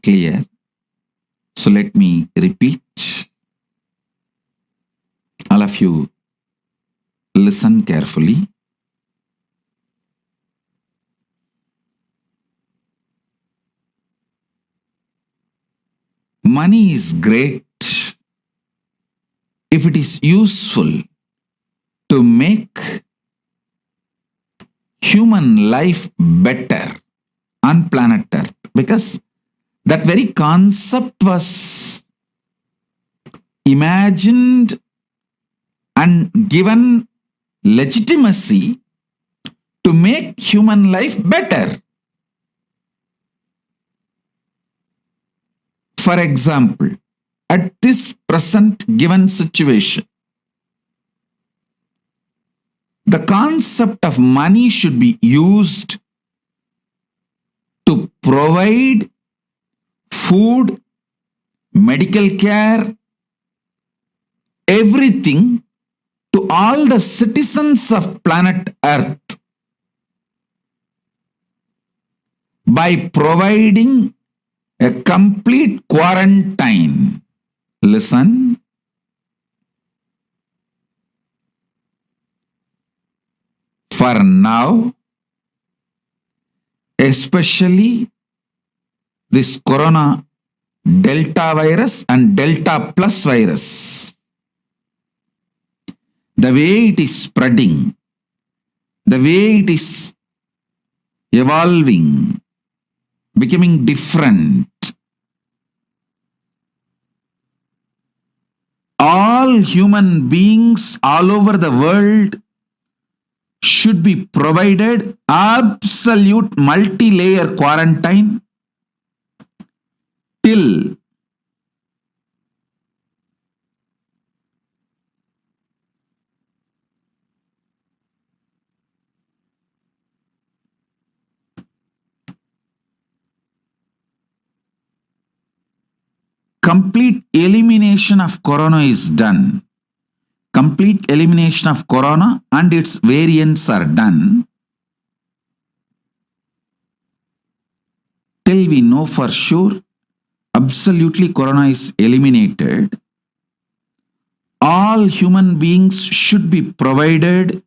clear. So let me repeat. All of you listen carefully. Money is great if it is useful to make human life better on planet Earth, because that very concept was imagined and given legitimacy to make human life better. For example, at this present given situation, the concept of money should be used to provide food, medical care, everything to all the citizens of planet Earth by providing a complete quarantine. Listen. For now, especially this corona Delta virus and Delta plus virus, the way it is spreading, the way it is evolving, becoming different, all human beings all over the world should be provided absolute multi-layer quarantine till complete elimination of corona is done. Complete elimination of corona and its variants are done. Till we know for sure absolutely corona is eliminated, all human beings should be provided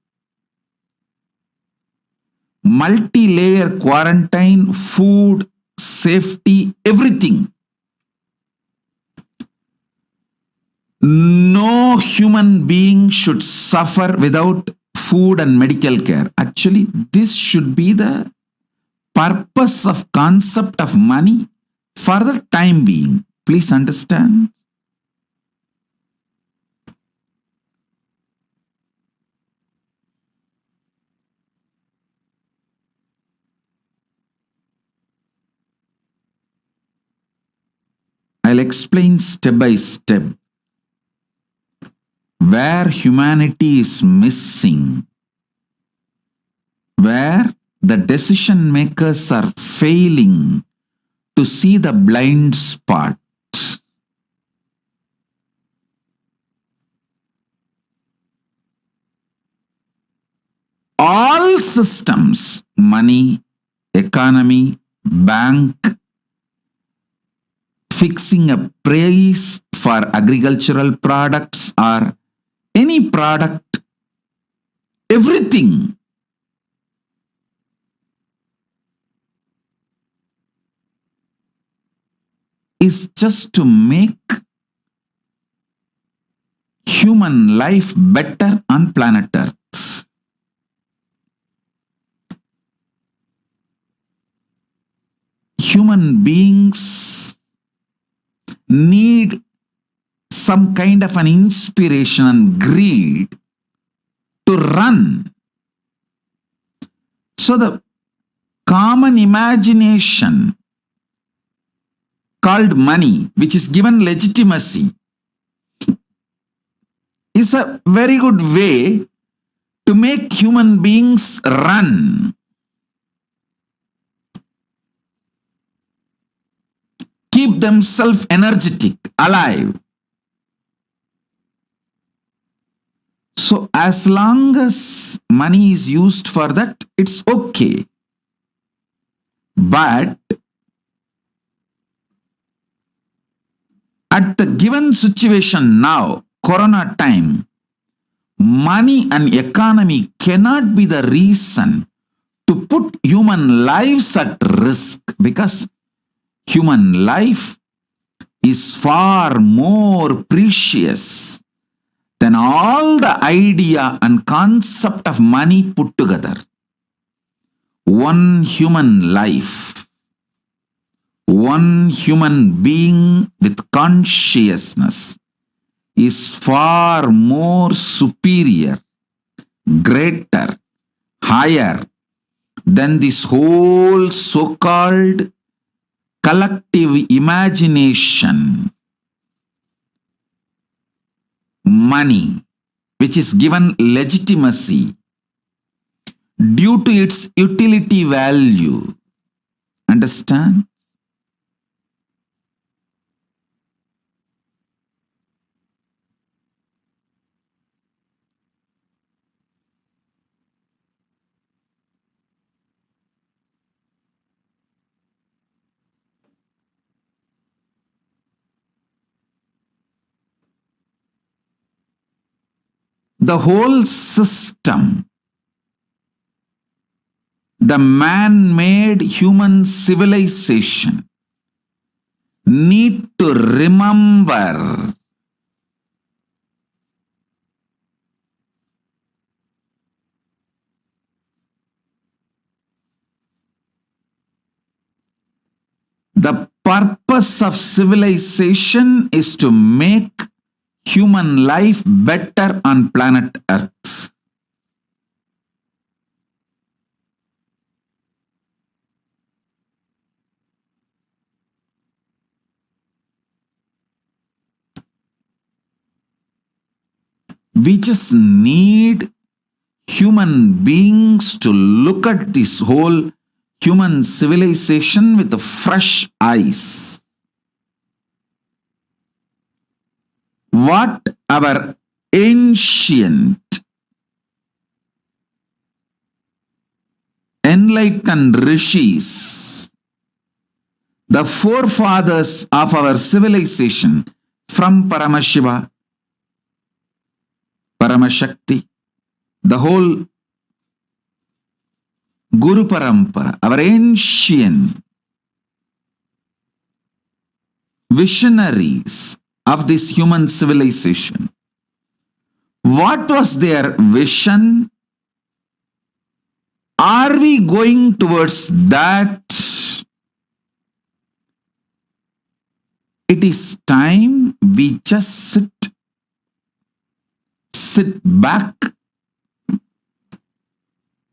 multi-layer quarantine, food, safety, everything. No human being should suffer without food and medical care. Actually, this should be the purpose of concept of money for the time being. Please understand. I'll explain step by step where humanity is missing, where the decision makers are failing to see the blind spot. All systems, money, economy, bank, fixing a price for agricultural products or any product, everything is just to make human life better on planet Earth. Human beings need some kind of an inspiration and greed to run. So the common imagination called money, which is given legitimacy, is a very good way to make human beings run. Keep themselves energetic, alive. So as long as money is used for that, it's okay. But At the given situation now, Corona time, money and economy cannot be the reason to put human lives at risk, because human life is far more precious than all the idea and concept of money put together. One human life, one human being with consciousness is far more superior, greater, higher than this whole so-called collective imagination. Money, which is given legitimacy due to its utility value. Understand? The whole system, the man-made human civilization, need to remember the purpose of civilization is to make human life better on planet Earth. We just need human beings to look at this whole human civilization with fresh eyes. What our ancient enlightened rishis, the forefathers of our civilization, from Paramashiva, Paramashakti, the whole Guru Parampara, our ancient visionaries of this human civilization. What was their vision? Are we going towards that? It is time we just sit back,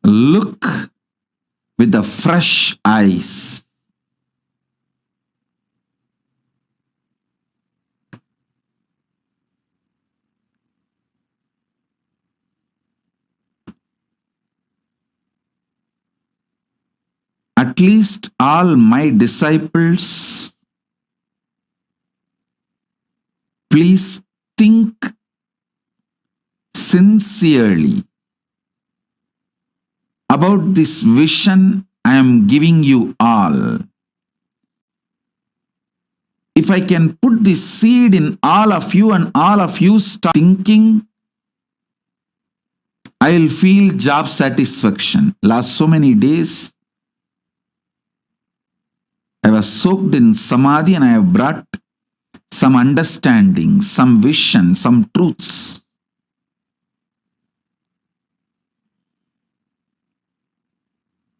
look with the fresh eyes. At least all my disciples, please think sincerely about this vision I am giving you all. If I can put this seed in all of you and all of you start thinking, I will feel job satisfaction. Last so many days, I was soaked in samadhi and I have brought some understanding, some vision, some truths.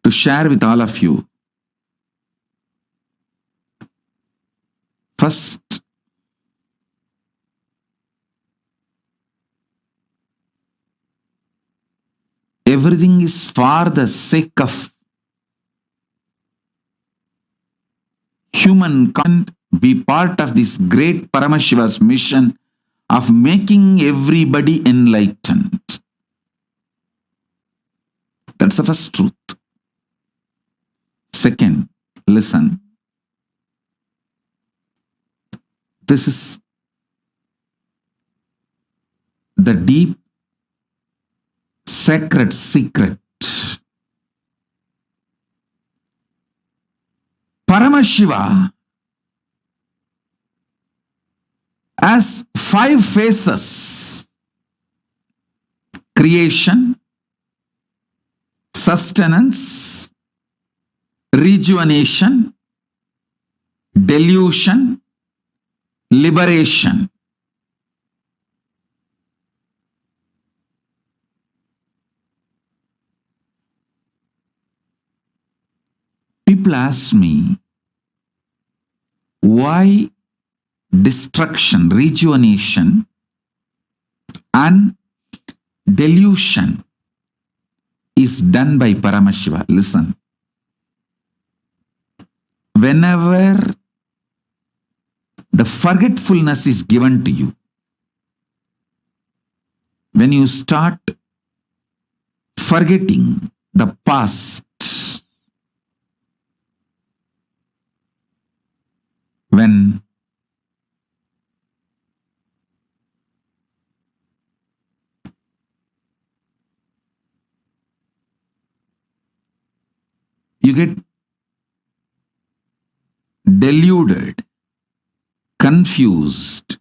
To share with all of you. First, everything is for the sake of humankind, be part of this great Paramashiva's mission of making everybody enlightened. That's the first truth. Second, listen. This is the deep, sacred secret. Paramashiva as 5 phases: creation, sustenance, rejuvenation, delusion, liberation. People ask me, why destruction, rejuvenation, and delusion is done by Paramashiva? Listen. Whenever the forgetfulness is given to you, when you start forgetting the past, when you get deluded, confused,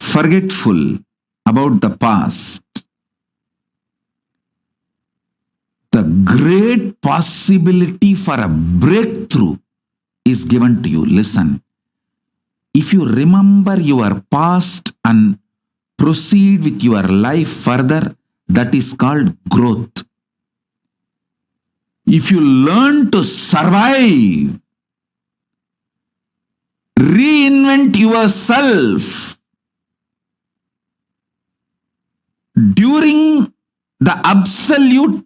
forgetful about the past, the great possibility for a breakthrough is given to you. Listen, if you remember your past and proceed with your life further, that is called growth. If you learn to survive, reinvent yourself during the absolute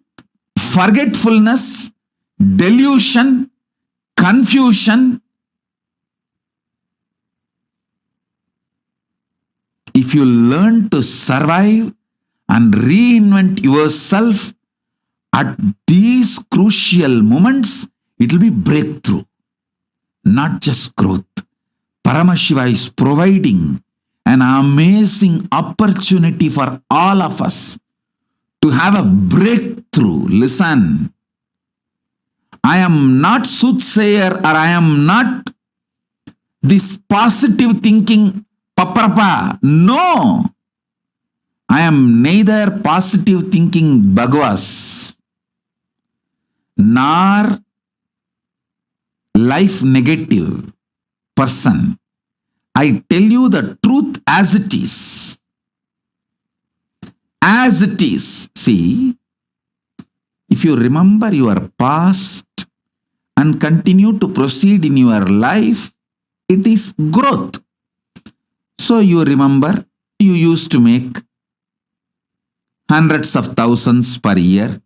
forgetfulness, delusion, confusion, if you learn to survive and reinvent yourself at these crucial moments, it will be breakthrough, not just growth. Paramashiva is providing an amazing opportunity for all of us to have a breakthrough. Listen, I am not soothsayer, or I am not this positive thinking paprapa. No, I am neither positive thinking Bhagavas nor life negative person. I tell you the truth as it is. As it is. See, if you remember your past and continue to proceed in your life, it is growth. So you remember, you used to make hundreds of thousands per year.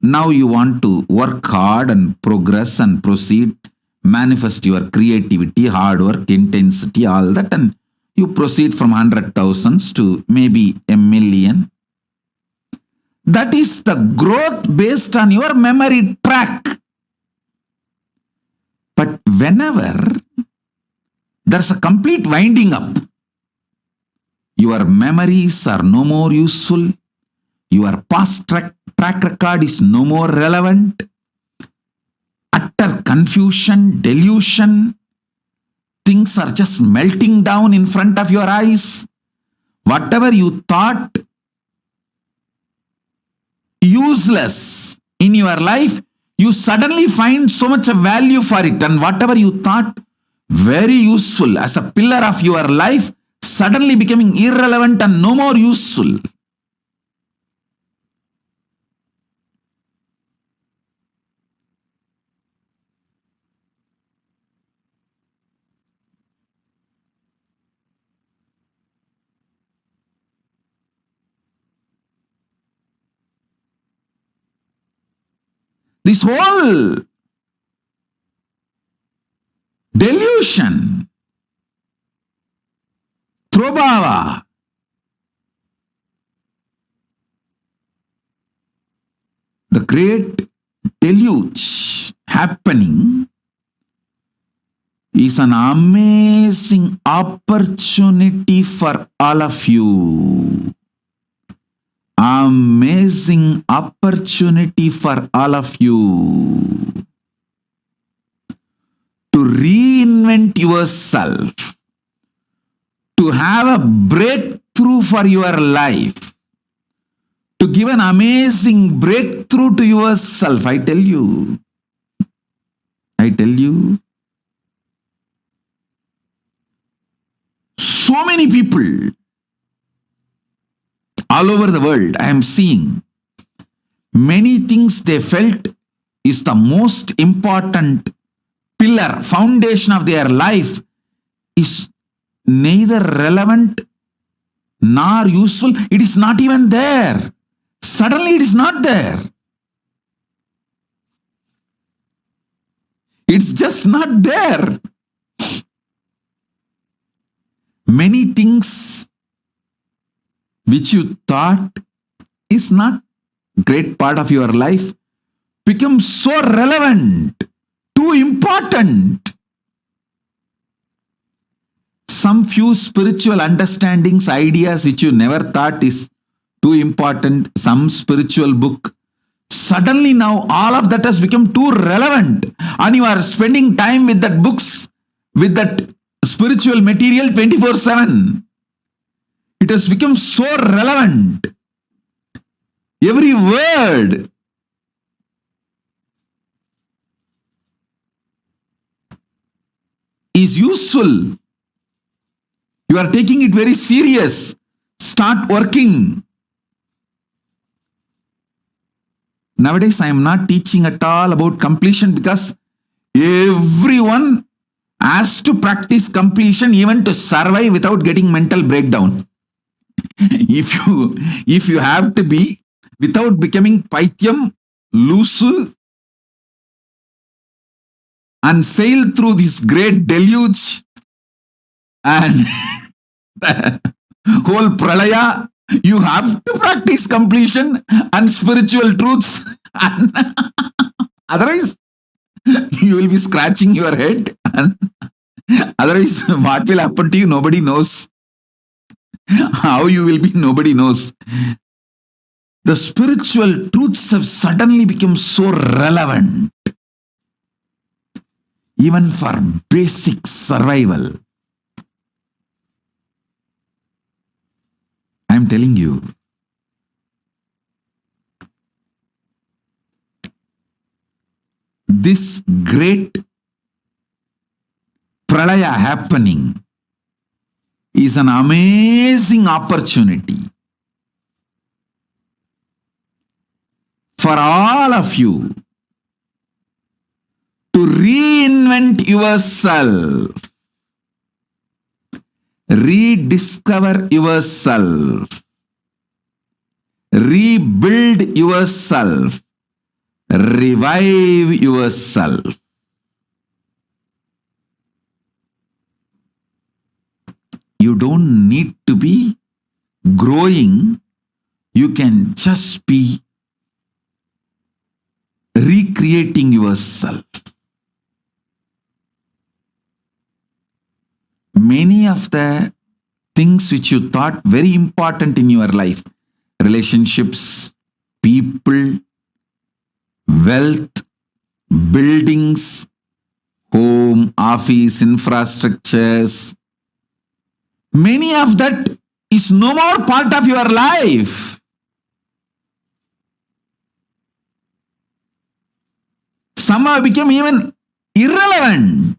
Now you want to work hard and progress and proceed, manifest your creativity, hard work, intensity, all that, and you proceed from 100,000 to maybe 1,000,000. That is the growth based on your memory track. But whenever there's a complete winding up, your memories are no more useful, your past track record is no more relevant, utter confusion, delusion, things are just melting down in front of your eyes. Whatever you thought useless in your life, you suddenly find so much of value for it, and whatever you thought very useful as a pillar of your life, suddenly becoming irrelevant and no more useful. This whole delusion, Prabhava, the great deluge happening, is an amazing opportunity for all of you. Amazing opportunity for all of you to reinvent yourself, to have a breakthrough for your life, to give an amazing breakthrough to yourself, I tell you, so many people all over the world, I am seeing many things they felt is the most important pillar, foundation of their life is neither relevant nor useful. It is not even there. Suddenly it is not there. It's just not there. Many things which you thought is not great part of your life become so relevant, too important. Some few spiritual understandings, ideas which you never thought is too important, some spiritual book, suddenly now all of that has become too relevant and you are spending time with that books, with that spiritual material 24/7. It has become so relevant. Every word is useful. You are taking it very serious. Start working. Nowadays, I am not teaching at all about completion because everyone has to practice completion even to survive without getting mental breakdown. If you have to be without becoming paityam, loose, and sail through this great deluge and the whole pralaya, you have to practice completion and spiritual truths. And otherwise, you will be scratching your head. And otherwise, what will happen to you, nobody knows. How you will be, nobody knows. The spiritual truths have suddenly become so relevant, even for basic survival. I am telling you, this great pralaya happening is an amazing opportunity for all of you to reinvent yourself, rediscover yourself, rebuild yourself, revive yourself. You don't need to be growing. You can just be recreating yourself. Many of the things which you thought very important in your life, relationships, people, wealth, buildings, home, office, infrastructures, many of that is no more part of your life. Some have become even irrelevant.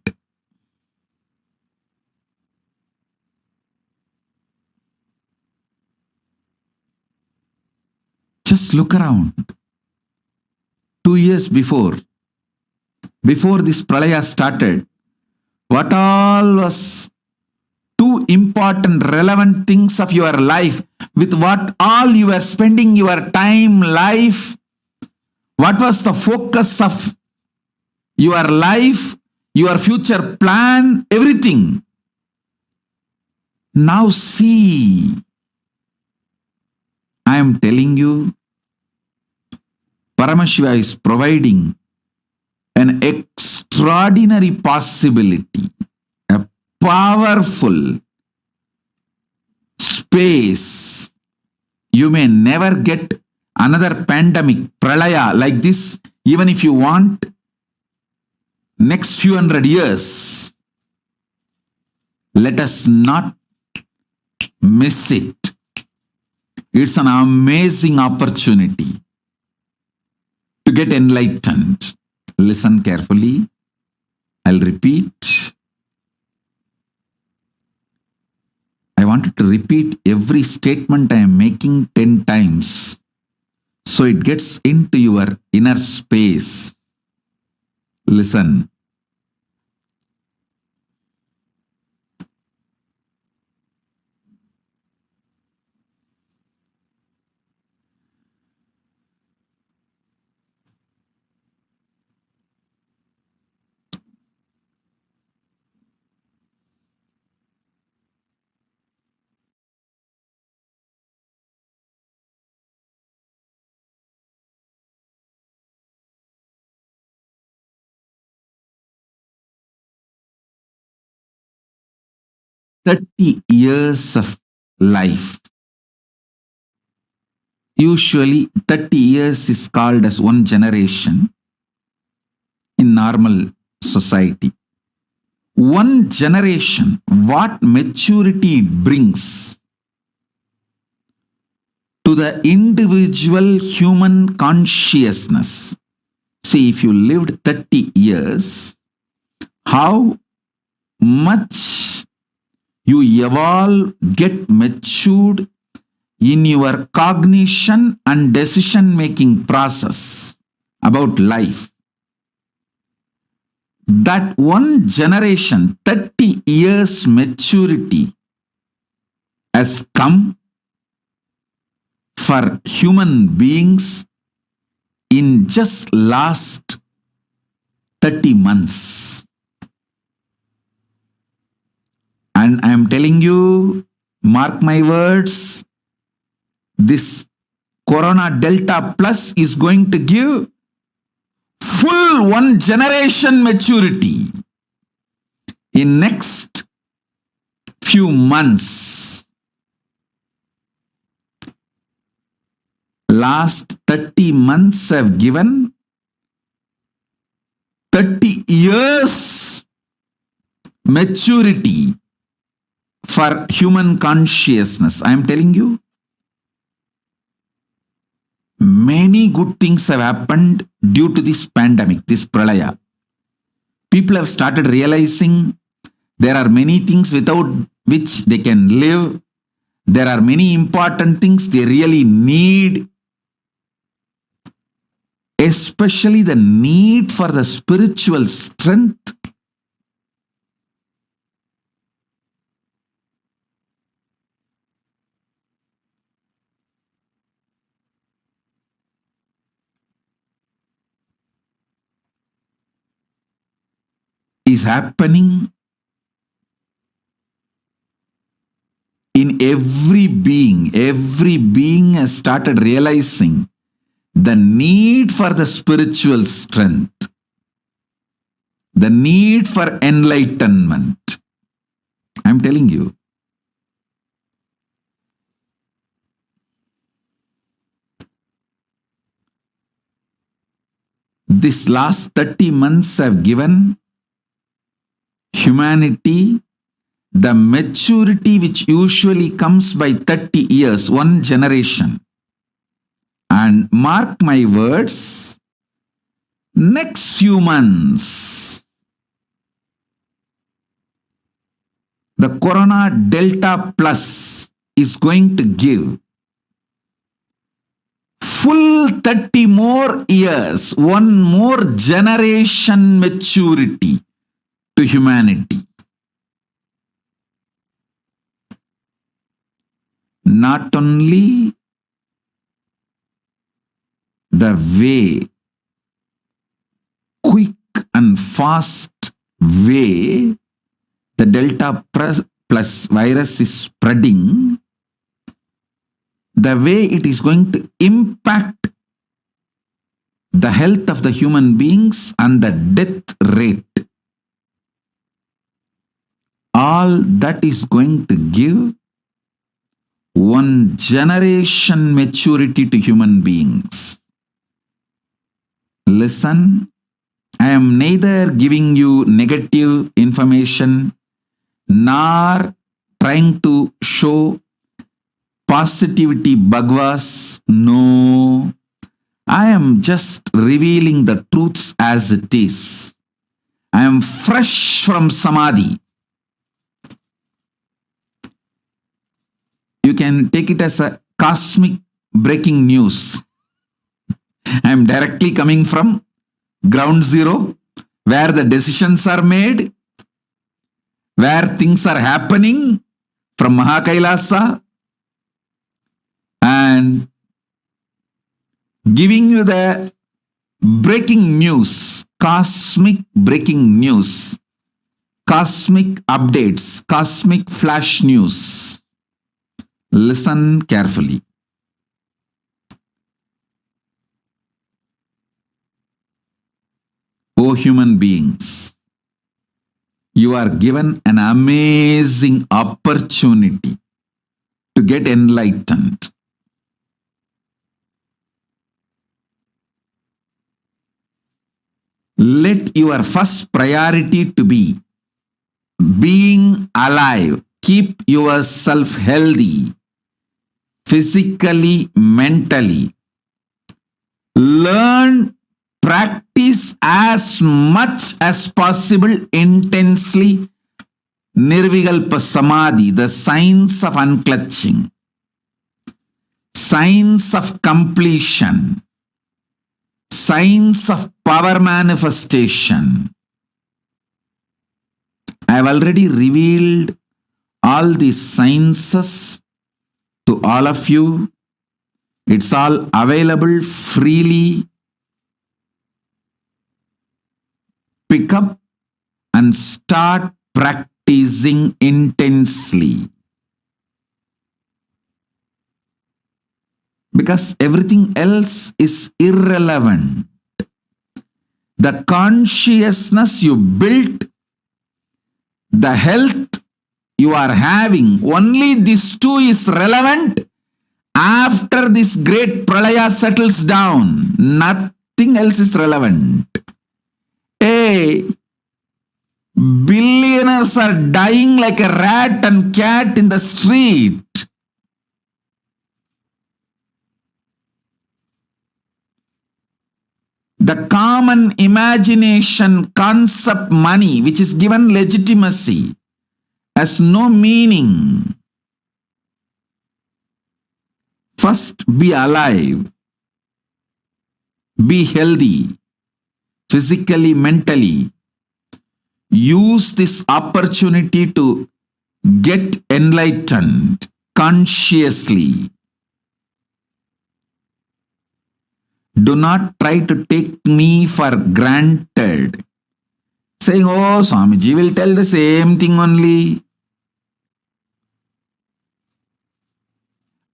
Just look around. 2 years before this pralaya started, what all was two important relevant things of your life, with what all you were spending your time, life, what was the focus of your life, your future plan, everything. Now see, I am telling you, Paramashiva is providing an extraordinary possibility, a powerful space. You may never get another pandemic, pralaya like this, even if you want, next few hundred years. Let us not miss it. It's an amazing opportunity to get enlightened. Listen carefully. I'll repeat. I wanted to repeat every statement I am making 10 times so it gets into your inner space. Listen. "30 years of life." Usually 30 years is called as one generation in normal society. One generation, what maturity it brings to the individual human consciousness. See, if you lived 30 years, how much you evolve, get matured in your cognition and decision-making process about life. That one generation, 30 years maturity has come for human beings in just last 30 months. And I am telling you, mark my words, this Corona Delta Plus is going to give full one generation maturity in next few months. Last 30 months have given 30 years maturity for human consciousness. I am telling you, many good things have happened due to this pandemic, this pralaya. People have started realizing there are many things without which they can live. There are many important things they really need, especially the need for the spiritual strength. Is happening in every being. Every being has started realizing the need for the spiritual strength, the need for enlightenment. I'm telling you. This last 30 months have given humanity the maturity which usually comes by 30 years, one generation. And mark my words, next few months, the Corona Delta Plus is going to give full 30 more years, one more generation maturity to humanity. Not only the way, quick and fast way the Delta Plus virus is spreading, the way it is going to impact the health of the human beings and the death rate. All that is going to give one generation maturity to human beings. Listen, I am neither giving you negative information nor trying to show positivity Bhagavas? No. I am just revealing the truths as it is. I am fresh from Samadhi. You can take it as a cosmic breaking news. I am directly coming from ground zero, where the decisions are made, where things are happening from Mahakailasa, and giving you the breaking news, cosmic breaking news, cosmic updates, cosmic flash news. Listen carefully. O human beings, you are given an amazing opportunity to get enlightened. Let your first priority to be being alive. Keep yourself healthy, physically, mentally. Learn, practice as much as possible intensely Nirvikalpa Samadhi, the science of unclutching, science of completion, science of power manifestation. I have already revealed all these sciences to all of you. It's all available freely. Pick up and start practicing intensely. Because everything else is irrelevant. The consciousness you built, the health you are having, only these two is relevant after this great pralaya settles down. Nothing else is relevant. Hey, billionaires are dying like a rat and cat in the street. The common imagination concept money, which is given legitimacy, has no meaning. First, be alive. Be healthy, physically, mentally. Use this opportunity to get enlightened consciously. Do not try to take me for granted, saying, oh, Swamiji will tell the same thing only.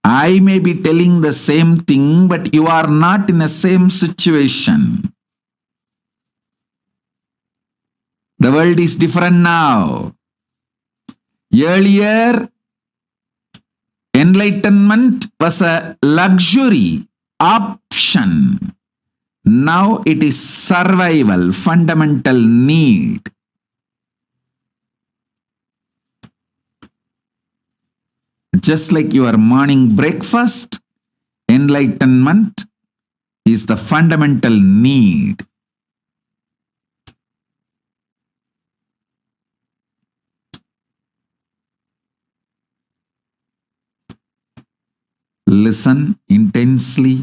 I may be telling the same thing, but you are not in the same situation. The world is different now. Earlier, enlightenment was a luxury, option. Now it is survival, fundamental need. Just like your morning breakfast, enlightenment is the fundamental need. Listen intensely.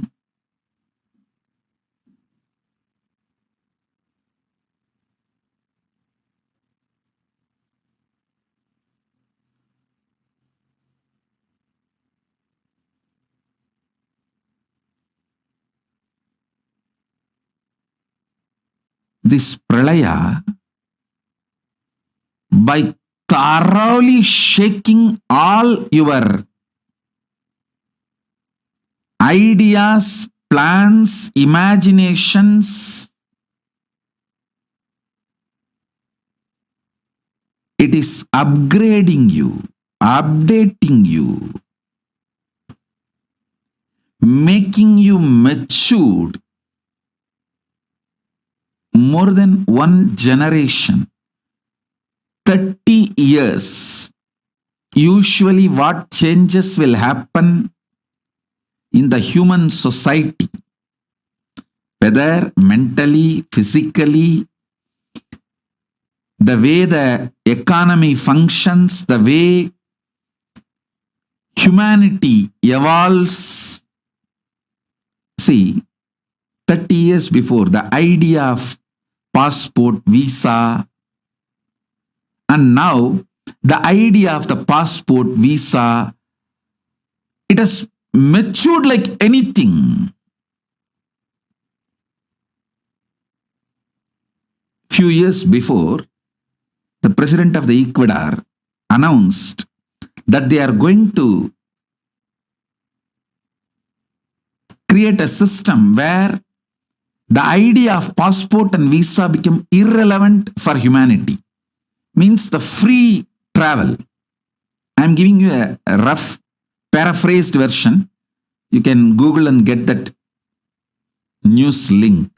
This pralaya, by thoroughly shaking all your ideas, plans, imaginations, it is upgrading you, updating you, making you matured more than one generation, 30 years usually what changes will happen in the human society, whether mentally, physically, the way the economy functions, the way humanity evolves. See, 30 years before, the idea of passport, visa, and now the idea of the passport, visa, it has matured like anything. Few years before, the president of the Ecuador announced that they are going to create a system where the idea of passport and visa become irrelevant for humanity. Means the free travel. I am giving you a rough paraphrased version. You can Google and get that news link.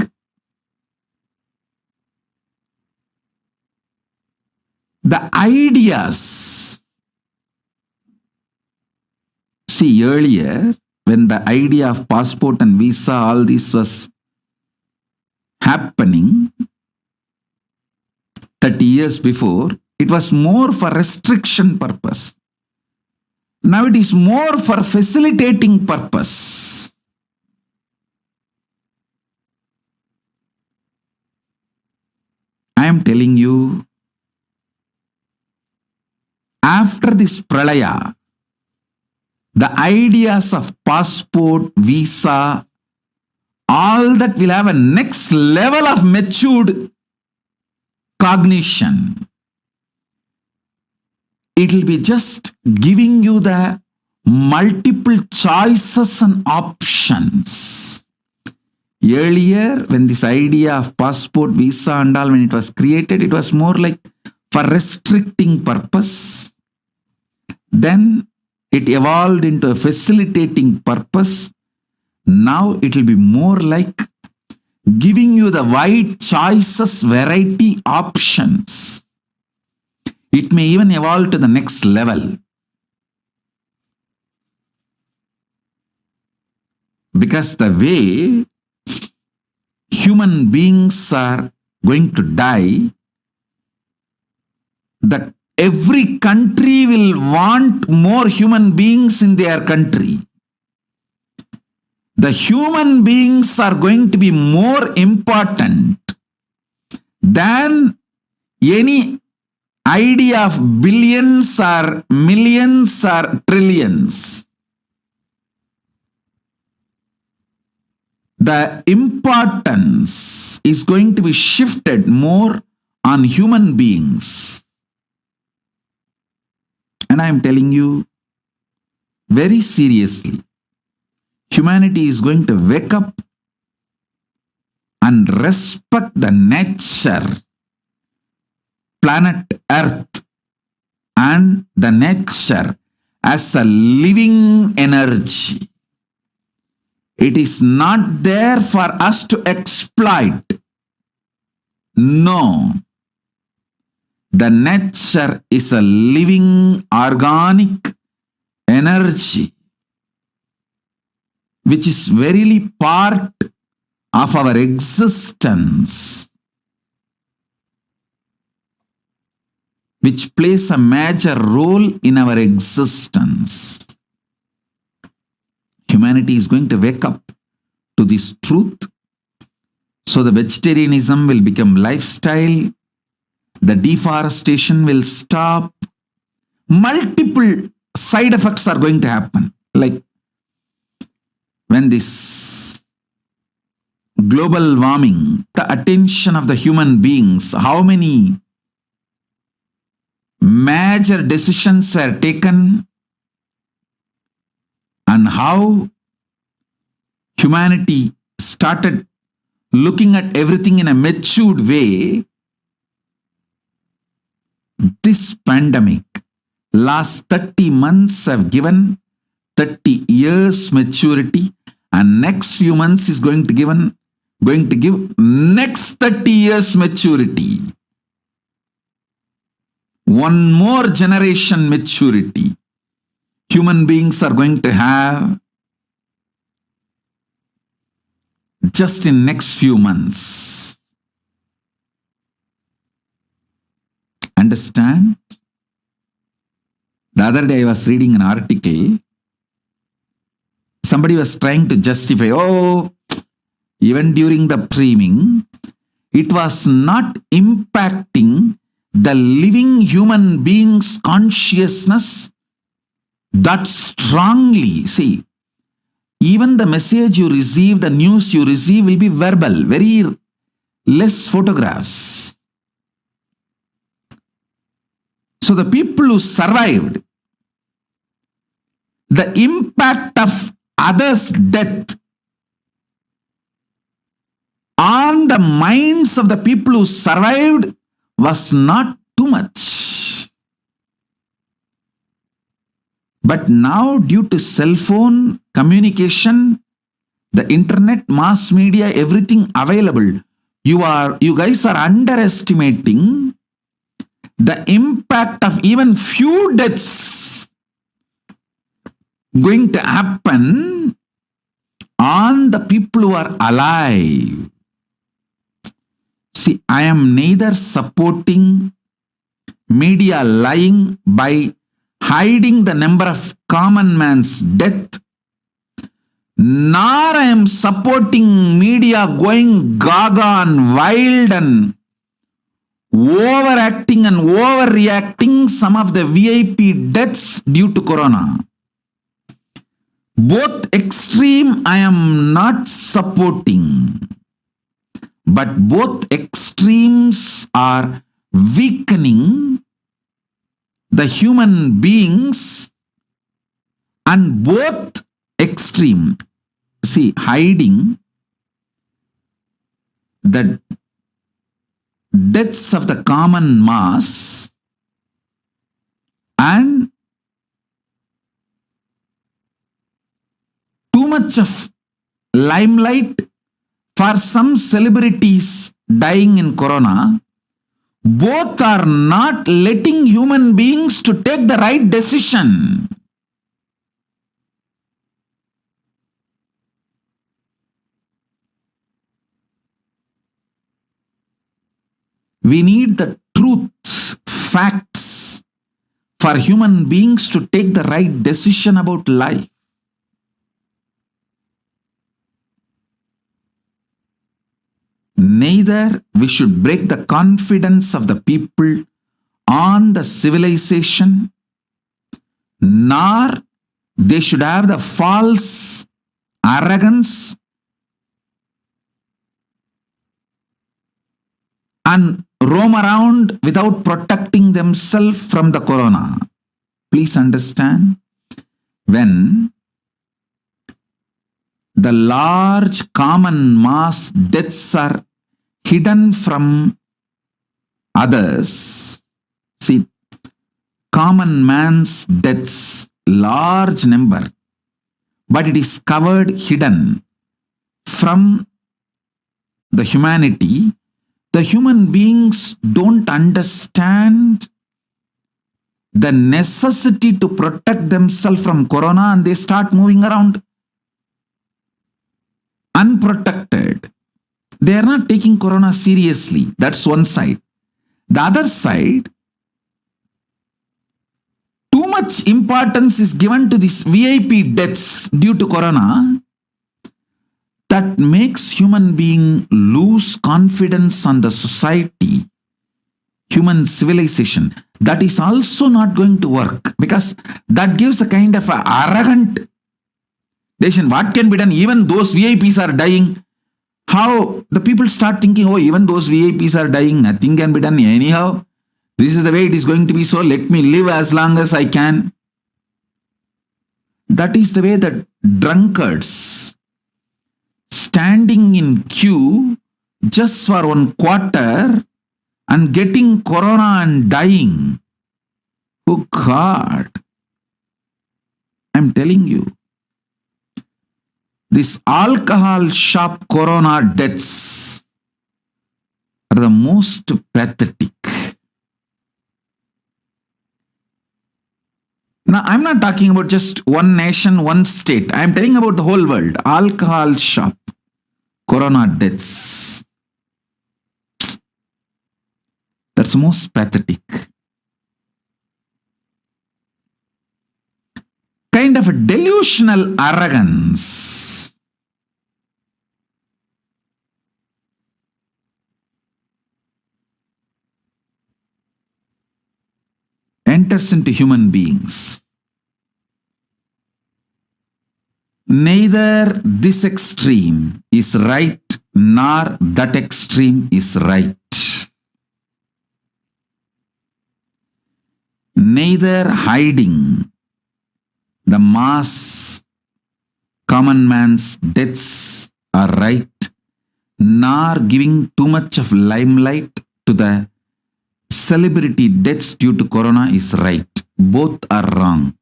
The ideas. See, earlier, when the idea of passport and visa, all this was happening 30 years before, it was more for restriction purpose. Now it is more for facilitating purpose. I am telling you, after this pralaya, the ideas of passport, visa, all that will have a next level of matured cognition. It will be just giving you the multiple choices and options. Earlier, when this idea of passport, visa and all, when it was created, it was more like for restricting purpose. Then it evolved into a facilitating purpose. Now it will be more like giving you the wide choices, variety, options. It may even evolve to the next level. Because the way human beings are going to die, that every country will want more human beings in their country. The human beings are going to be more important than any idea of billions or millions or trillions. The importance is going to be shifted more on human beings. And I am telling you very seriously, humanity is going to wake up and respect the nature, planet Earth, and the nature as a living energy. It is not there for us to exploit. No. The nature is a living organic energy which is verily part of our existence, which plays a major role in our existence. Humanity is going to wake up to this truth. So the vegetarianism will become lifestyle. The deforestation will stop. Multiple side effects are going to happen. Like when this global warming, the attention of the human beings, how many major decisions were taken, and how humanity started looking at everything in a matured way. This pandemic, last 30 months have given 30 years maturity, and next few months is going to give next 30 years maturity. one more generation maturity human beings are going to have just in next few months. Understand? The other day I was reading an article. Somebody was trying to justify, even during the framing, it was not impacting the living human being's consciousness that strongly. See, even the message you receive, the news you receive will be verbal, very less photographs. So the people who survived, the impact of others' death on the minds of the people who survived was not too much. But now, due to cell phone communication, the internet, mass media, everything available, you guys are underestimating the impact of even few deaths going to happen on the people who are alive. See, I am neither supporting media lying by hiding the number of common man's death, nor I am supporting media going gaga and wild and overacting and overreacting some of the VIP deaths due to corona. Both extreme I am not supporting, but both extremes are weakening the human beings, and both extreme, see, hiding the deaths of the common mass and too much of limelight for some celebrities dying in corona. Both are not letting human beings to take the right decision. We need the truth, facts for human beings to take the right decision about life. Neither we should break the confidence of the people on the civilization, nor they should have the false arrogance and roam around without protecting themselves from the corona. Please understand, when the large common mass deaths are hidden from others, see, common man's deaths, large number, but it is covered, hidden from the humanity. The human beings don't understand the necessity to protect themselves from corona, and they start moving around unprotected. They are not taking corona seriously. That's one side. The other side, too much importance is given to these VIP deaths due to corona, that makes human being lose confidence on the society, human civilization. That is also not going to work, because that gives a kind of arrogant decision. What can be done? Even those VIPs are dying. How the people start thinking, even those VIPs are dying, nothing can be done anyhow. This is the way it is going to be, so let me live as long as I can. That is the way that drunkards standing in queue just for 1 quarter and getting corona and dying. Oh God, I'm telling you, this alcohol shop corona deaths are the most pathetic. Now, I'm not talking about just one nation, one state. I'm telling about the whole world. Alcohol shop, corona deaths. That's most pathetic. Kind of a delusional arrogance. Enters into human beings. Neither this extreme is right nor that extreme is right. Neither hiding the mass common man's deaths are right, nor giving too much of limelight to the celebrity deaths due to corona is right. Both are wrong.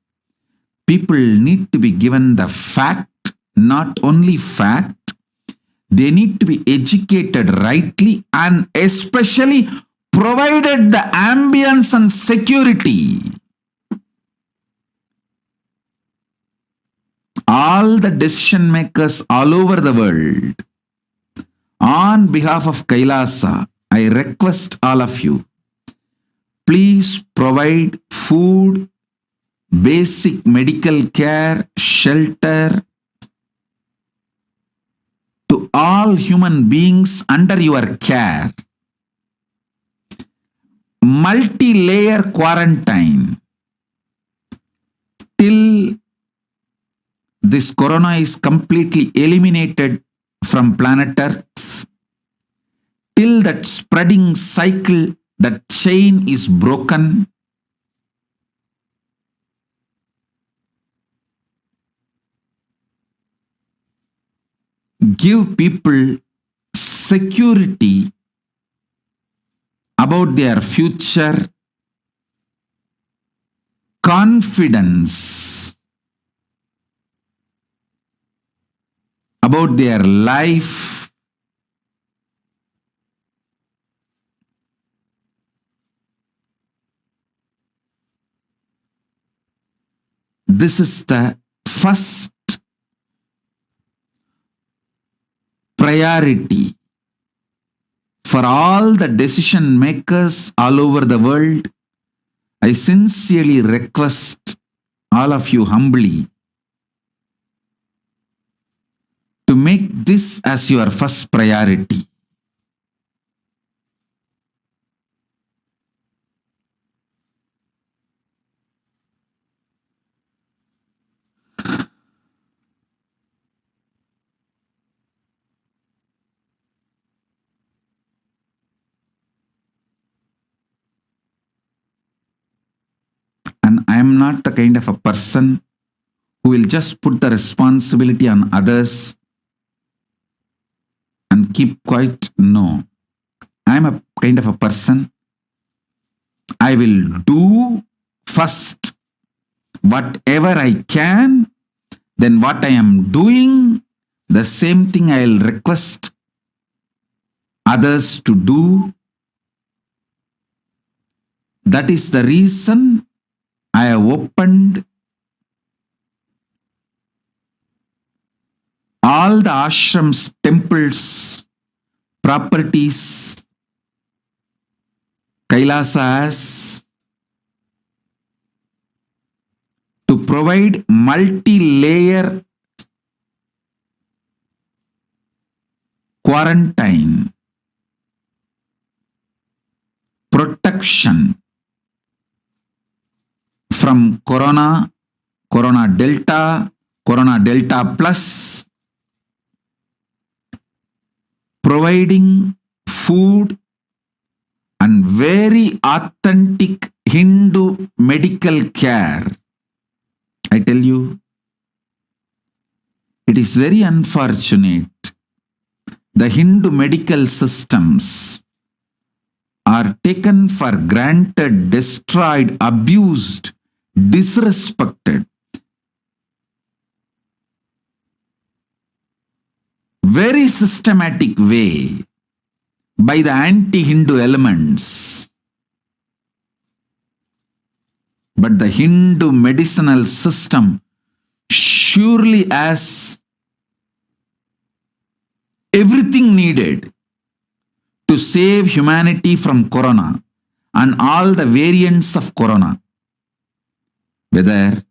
People need to be given the fact, not only fact, they need to be educated rightly and especially provided the ambience and security. All the decision makers all over the world, on behalf of Kailasa, I request all of you, please provide food, basic medical care, shelter to all human beings under your care. Multi-layer quarantine till this corona is completely eliminated from planet Earth, till that spreading cycle, that chain is broken. Give people security about their future, confidence about their life. This is the first priority for all the decision makers all over the world. I sincerely request all of you humbly to make this as your first priority. And I am not the kind of a person who will just put the responsibility on others and keep quiet. No. I am a kind of a person, I will do first whatever I can, then what I am doing, the same thing I will request others to do. That is the reason I have opened all the ashrams, temples, properties, KAILASA'S to provide multi-layer quarantine, protection from corona, corona delta plus, providing food and very authentic Hindu medical care. I tell you, it is very unfortunate. The Hindu medical systems are taken for granted, destroyed, abused, disrespected. Very systematic way by the anti-Hindu elements. But the Hindu medicinal system surely has everything needed to save humanity from corona and all the variants of corona, whether